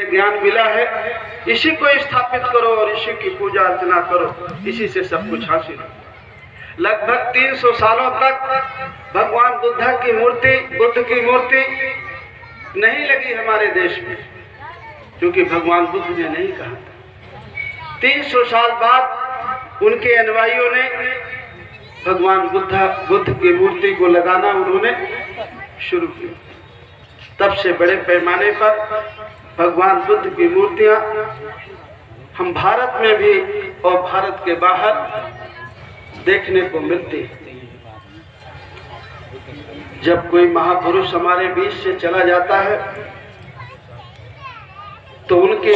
ज्ञान मिला है, इसी को स्थापित करो और इसी की पूजा अर्चना करो, इसी से सब कुछ हासिल हो। लगभग 300 सालों तक भगवान बुद्ध की मूर्ति नहीं लगी हमारे देश में, क्योंकि भगवान बुद्ध ने नहीं कहा था। 300 साल बाद उनके अनुयायियों ने भगवान बुद्ध की मूर्ति को लगाना उन्होंने शुरू किया। तब से बड़े पैमाने पर भगवान बुद्ध की मूर्तियां हम भारत में भी और भारत के बाहर देखने को मिलती है। जब कोई महापुरुष हमारे बीच से चला जाता है तो उनके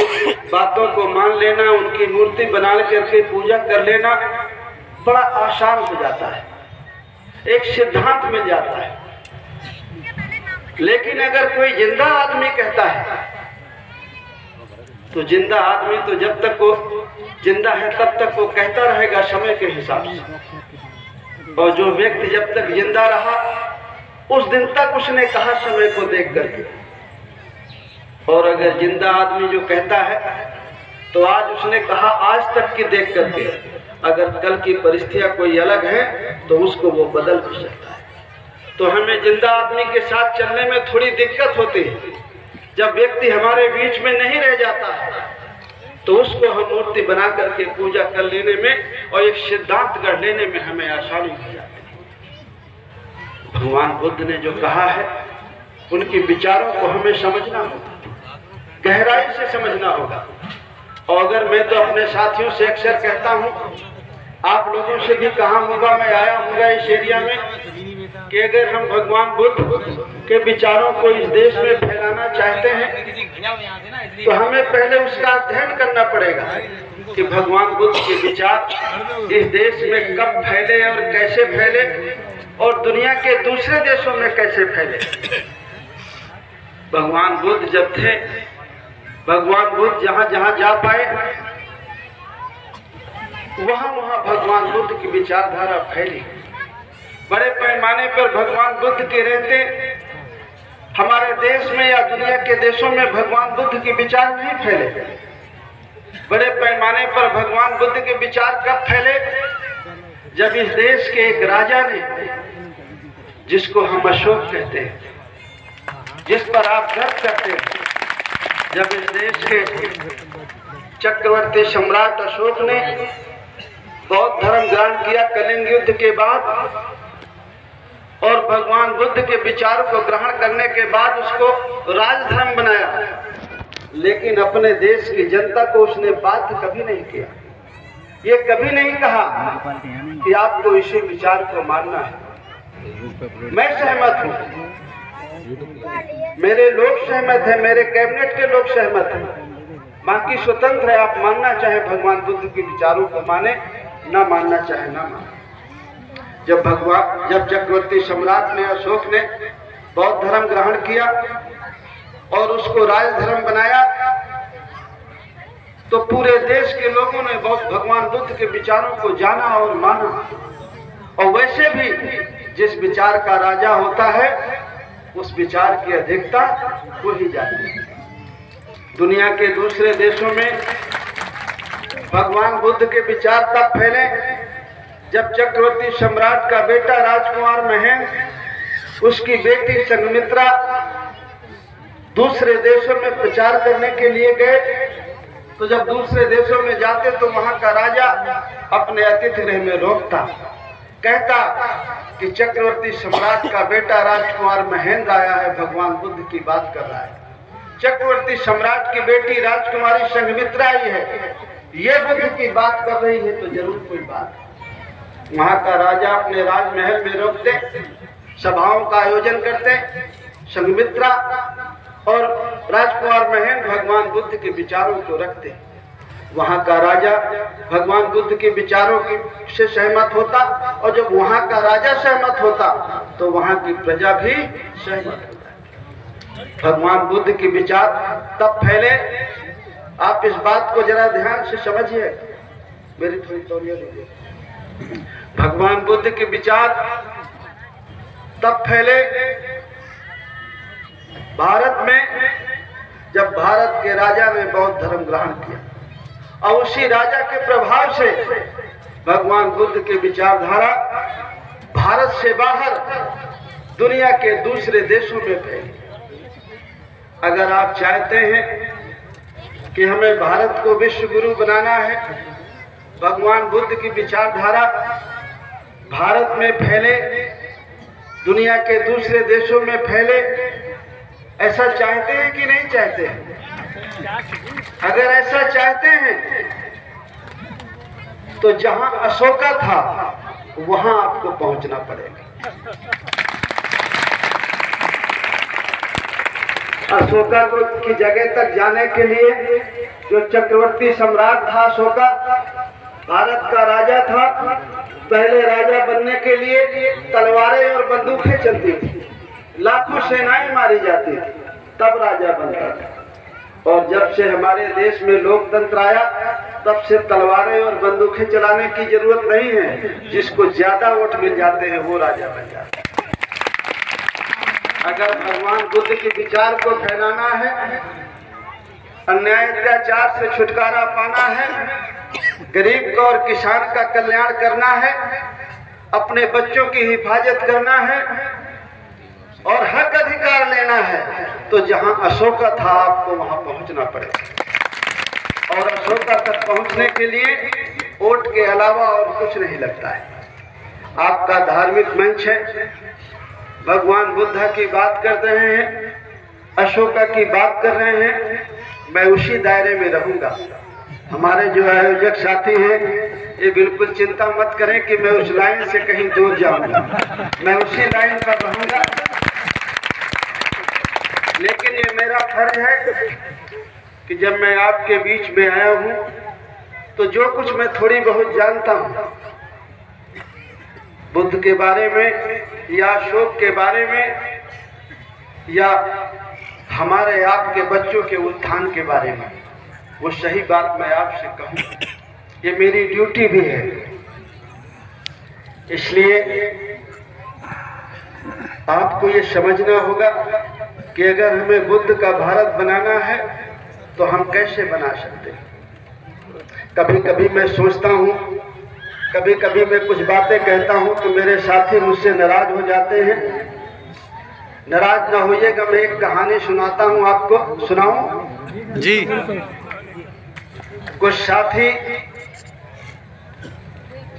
बातों को मान लेना, उनकी मूर्ति बना करके पूजा कर लेना बड़ा आसान हो जाता है, एक सिद्धांत मिल जाता है। लेकिन अगर कोई जिंदा आदमी कहता है तो जिंदा आदमी तो जब तक वो जिंदा है तब तक वो कहता रहेगा समय के हिसाब से, और जो व्यक्ति जब तक जिंदा रहा उस दिन तक उसने कहा समय को देख करके। और अगर जिंदा आदमी जो कहता है तो आज उसने कहा आज तक की देख करके, अगर कल की परिस्थितियां कोई अलग है तो उसको वो बदल भी सकता है। तो हमें जिंदा आदमी के साथ चलने में थोड़ी दिक्कत होती है। जब व्यक्ति हमारे बीच में नहीं रह जाता है तो उसको हम मूर्ति बना करके पूजा कर लेने में और एक सिद्धांत कर लेने में हमें आसानी हो जाती है। भगवान बुद्ध ने जो कहा है उनके विचारों को हमें समझना होगा, गहराई से समझना होगा। और अगर मैं तो अपने साथियों से अक्सर कहता हूँ, आप लोगों से भी कहा होगा, मैं आया हूँगा इस एरिया में, कि अगर हम भगवान बुद्ध के विचारों को इस देश में फैलाना चाहते हैं तो हमें पहले उसका अध्ययन करना पड़ेगा कि भगवान बुद्ध के विचार इस देश में कब फैले और कैसे फैले और दुनिया के दूसरे देशों में कैसे फैले। भगवान बुद्ध जब थे, भगवान बुद्ध जहाँ जहाँ जा पाए वहाँ भगवान बुद्ध की विचारधारा फैली। बड़े पैमाने पर भगवान बुद्ध के रहते हमारे देश में या दुनिया के देशों में भगवान बुद्ध के विचार नहीं फैले। बड़े पैमाने पर भगवान बुद्ध के विचार कब फैले? जब इस देश के एक राजा ने, जिसको हम अशोक कहते हैं, जिस पर आप गर्व करते हैं, जब इस देश के चक्रवर्ती सम्राट अशोक ने बौद्ध धर्म ग्रहण किया कलिंग युद्ध के बाद और भगवान बुद्ध के विचारों को ग्रहण करने के बाद उसको राजधर्म बनाया, लेकिन अपने देश की जनता को उसने बाध्य कभी नहीं किया। ये कभी नहीं कहा कि आपको इसी विचार को मानना है। मैं सहमत हूँ, मेरे लोग सहमत हैं, मेरे कैबिनेट के लोग सहमत हैं, बाकी स्वतंत्र है, आप मानना चाहे भगवान बुद्ध के विचारों को माने, ना मानना चाहे ना माने। जब चक्रवर्ती सम्राट ने अशोक ने बौद्ध धर्म ग्रहण किया और उसको राजधर्म बनाया तो पूरे देश के लोगों ने भगवान बुद्ध के विचारों को जाना और माना। और वैसे भी जिस विचार का राजा होता है उस विचार की अधिकता हो ही जाती है। दुनिया के दूसरे देशों में भगवान बुद्ध के विचार तब फैले जब चक्रवर्ती सम्राट का बेटा राजकुमार महेंद्र, उसकी बेटी संघमित्रा दूसरे देशों में प्रचार करने के लिए गए। तो जब दूसरे देशों में जाते तो वहां का राजा अपने अतिथि गृह में रोकता, कहता कि चक्रवर्ती सम्राट का बेटा राजकुमार महेंद्र आया है, भगवान बुद्ध की बात कर रहा है। चक्रवर्ती सम्राट की बेटी राजकुमारी संघमित्रा आई है, ये बुद्ध की बात कर रही है तो जरूर कोई बात। वहां का राजा अपने राजमहल में रोकते, सभाओं का आयोजन करते, संघमित्रा और राजकुमार महेंद्र भगवान बुद्ध के विचारों को रखते। वहां का राजा भगवान बुद्ध के विचारों से सहमत होता और जब वहां का राजा सहमत होता तो वहां की प्रजा भी सहमत होता। भगवान बुद्ध के विचार तब फैले, आप इस बात को जरा ध्यान से समझिए, मेरी थोड़ी तौलिया लीजिए। भगवान बुद्ध के विचार तब फैले भारत में जब भारत के राजा ने बौद्ध धर्म ग्रहण किया और उसी राजा के प्रभाव से भगवान बुद्ध की विचारधारा भारत से बाहर दुनिया के दूसरे देशों में फैली। अगर आप चाहते हैं कि हमें भारत को विश्व गुरु बनाना है, भगवान बुद्ध की विचारधारा भारत में फैले, दुनिया के दूसरे देशों में फैले, ऐसा चाहते हैं कि नहीं चाहते हैं? अगर ऐसा चाहते हैं तो जहां अशोका था वहां आपको पहुंचना पड़ेगा। अशोका की जगह तक जाने के लिए जो चक्रवर्ती सम्राट था अशोका, भारत का राजा था, पहले राजा बनने के लिए तलवारें और बंदूकें चलती थी, लाखों सेनाएं मारी जाती थी, तब राजा बनता था। और जब से हमारे देश में लोकतंत्र आया तब से तलवारें और बंदूकें चलाने की जरूरत नहीं है, जिसको ज्यादा वोट मिल जाते हैं वो राजा बन जाता है। अगर भगवान बुद्ध के विचार को फैलाना है, अन्याय अत्याचार से छुटकारा पाना है, गरीब का और किसान का कल्याण करना है, अपने बच्चों की हिफाजत करना है और हक अधिकार लेना है, तो जहां अशोका था आपको वहां पहुंचना पड़ेगा। और अशोका तक पहुंचने के लिए वोट के अलावा और कुछ नहीं लगता है। आपका धार्मिक मंच है, भगवान बुद्ध की बात कर रहे हैं, अशोका की बात कर रहे हैं, मैं उसी दायरे में रहूंगा। हमारे जो आयोजक साथी हैं ये बिल्कुल चिंता मत करें कि मैं उस लाइन से कहीं दूर जाऊंगा, मैं उसी लाइन पर रहूंगा। लेकिन ये मेरा फर्ज है कि जब मैं आपके बीच में आया हूं तो जो कुछ मैं थोड़ी बहुत जानता हूं बुद्ध के बारे में या अशोक के बारे में या हमारे आपके बच्चों के उत्थान के बारे में, वो सही बात मैं आपसे कहूं, ये मेरी ड्यूटी भी है। इसलिए आपको ये समझना होगा कि अगर हमें बुद्ध का भारत बनाना है तो हम कैसे बना सकते हैं। कभी कभी मैं सोचता हूँ, कभी कभी मैं कुछ बातें कहता हूँ तो मेरे साथी मुझसे नाराज हो जाते हैं। नाराज ना होइएगा, मैं एक कहानी सुनाता हूँ आपको, सुनाऊं जी। कुछ साथी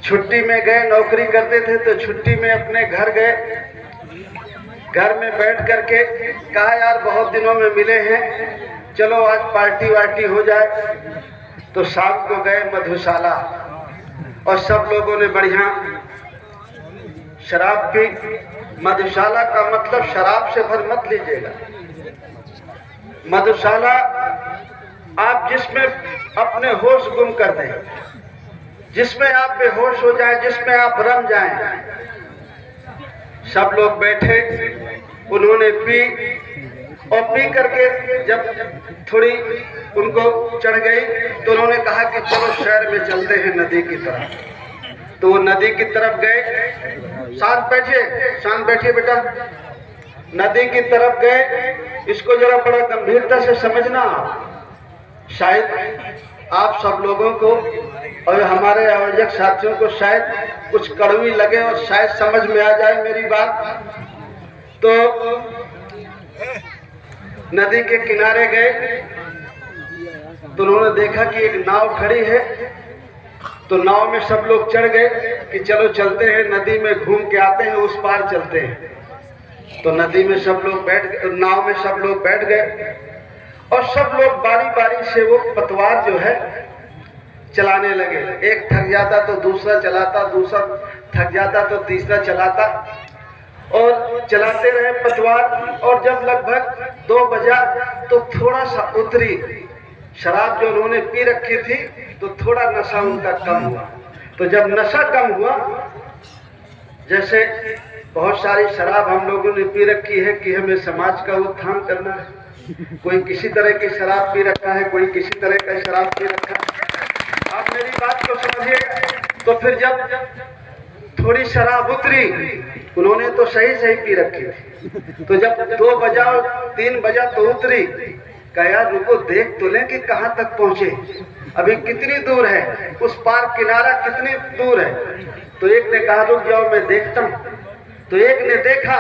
छुट्टी में गए, नौकरी करते थे तो छुट्टी में अपने घर गए, घर में बैठ करके कहा यार बहुत दिनों में मिले हैं, चलो आज पार्टी वार्टी हो जाए। तो शाम को गए मधुशाला और सब लोगों ने बढ़िया शराब पी। मधुशाला का मतलब शराब से भर मत लीजिएगा। मधुशाला आप जिसमें अपने होश गुम कर दें, जिसमें आप बेहोश हो जाएं, जिसमें आप रम जाएं। सब लोग बैठे, उन्होंने पी और पी करके जब थोड़ी उनको चढ़ गई तो उन्होंने कहा कि चलो शहर में चलते हैं नदी की तरफ। तो वो नदी की तरफ गए। शांत बैठिए बेटा। नदी की तरफ गए। इसको जरा बड़ा गंभीरता से समझना। शायद आप सब लोगों को और हमारे आयोजक साथियों को शायद कुछ कड़वी लगे और शायद समझ में आ जाए मेरी बात। तो नदी के किनारे गए तो उन्होंने देखा कि एक नाव खड़ी है। तो नाव में सब लोग चढ़ गए कि चलो चलते हैं, नदी में घूम के आते हैं, उस पार चलते हैं। तो नदी में सब लोग नाव में सब लोग बैठ गए और सब लोग बारी बारी से वो पतवार जो है चलाने लगे। एक थक जाता तो दूसरा चलाता, दूसरा थक जाता तो तीसरा चलाता और चलाते रहे पतवार। और जब लगभग 2 बजा तो थोड़ा सा उतरी शराब जो उन्होंने पी रखी थी, तो थोड़ा नशा उनका कम हुआ। तो जब नशा कम हुआ, जैसे बहुत सारी शराब हम लोगों ने पी रखी है कि हमें समाज का उत्थान करना है, कोई किसी तरह की शराब पी रखा है, कोई किसी तरह का शराब पी रखा है। आप मेरी बात को समझिए। तो फिर जब थोड़ी शराब उतरी, उन्होंने तो सही सही पी रखी थी। तो जब 2 बजा और 3 बजा तो उतरी, कहा यार रुको देख तो लें कि कहाँ तक पहुंचे, अभी कितनी दूर है, उस पार किनारा कितनी दूर है। तो एक ने कहा रुक जाओ मैं देखता हूँ। तो एक ने देखा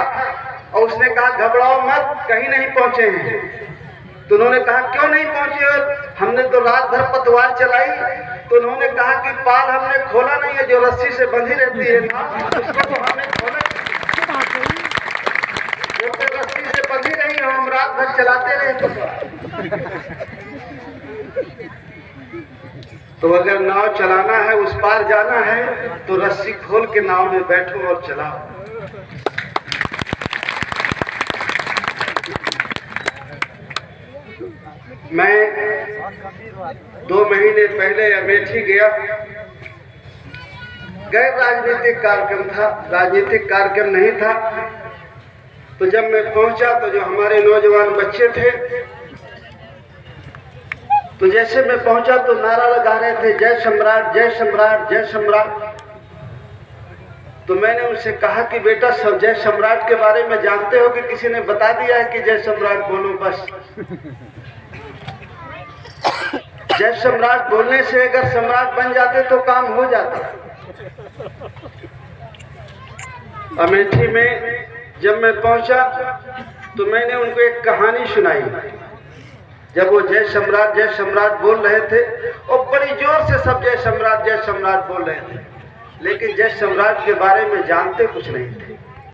और उसने कहा घबराओ मत, कहीं नहीं पहुंचे हैं। तो उन्होंने कहा क्यों नहीं पहुंचे, हमने तो रात भर पतवार चलाई। तो उन्होंने कहा कि पाल हमने खोला नहीं है, जो रस्सी से बंधी रहती है ना उसको तो हमने खोला, वो तो रस्सी से बंधी रही है, हम रात भर चलाते रहे। तो अगर नाव चलाना है, उस पार जाना है, तो रस्सी खोल के नाव में बैठो और चलाओ। मैं 2 महीने पहले अमेठी गया, गैर राजनीतिक कार्यक्रम था, राजनीतिक कार्यक्रम नहीं था। तो जब मैं पहुंचा तो जो हमारे नौजवान बच्चे थे, तो जैसे मैं पहुंचा तो नारा लगा रहे थे जय सम्राट जय सम्राट जय सम्राट। तो मैंने उनसे कहा कि बेटा सब जय सम्राट के बारे में जानते हो कि किसी ने बता दिया है कि जय सम्राट बोलो? बस जय सम्राट बोलने से अगर सम्राट बन जाते तो काम हो जाता। अमेठी में जब मैं पहुंचा तो मैंने उनको एक कहानी सुनाई। जब वो जय सम्राट बोल रहे थे और बड़ी जोर से सब जय सम्राट बोल रहे थे, लेकिन जय सम्राट के बारे में जानते कुछ नहीं थे।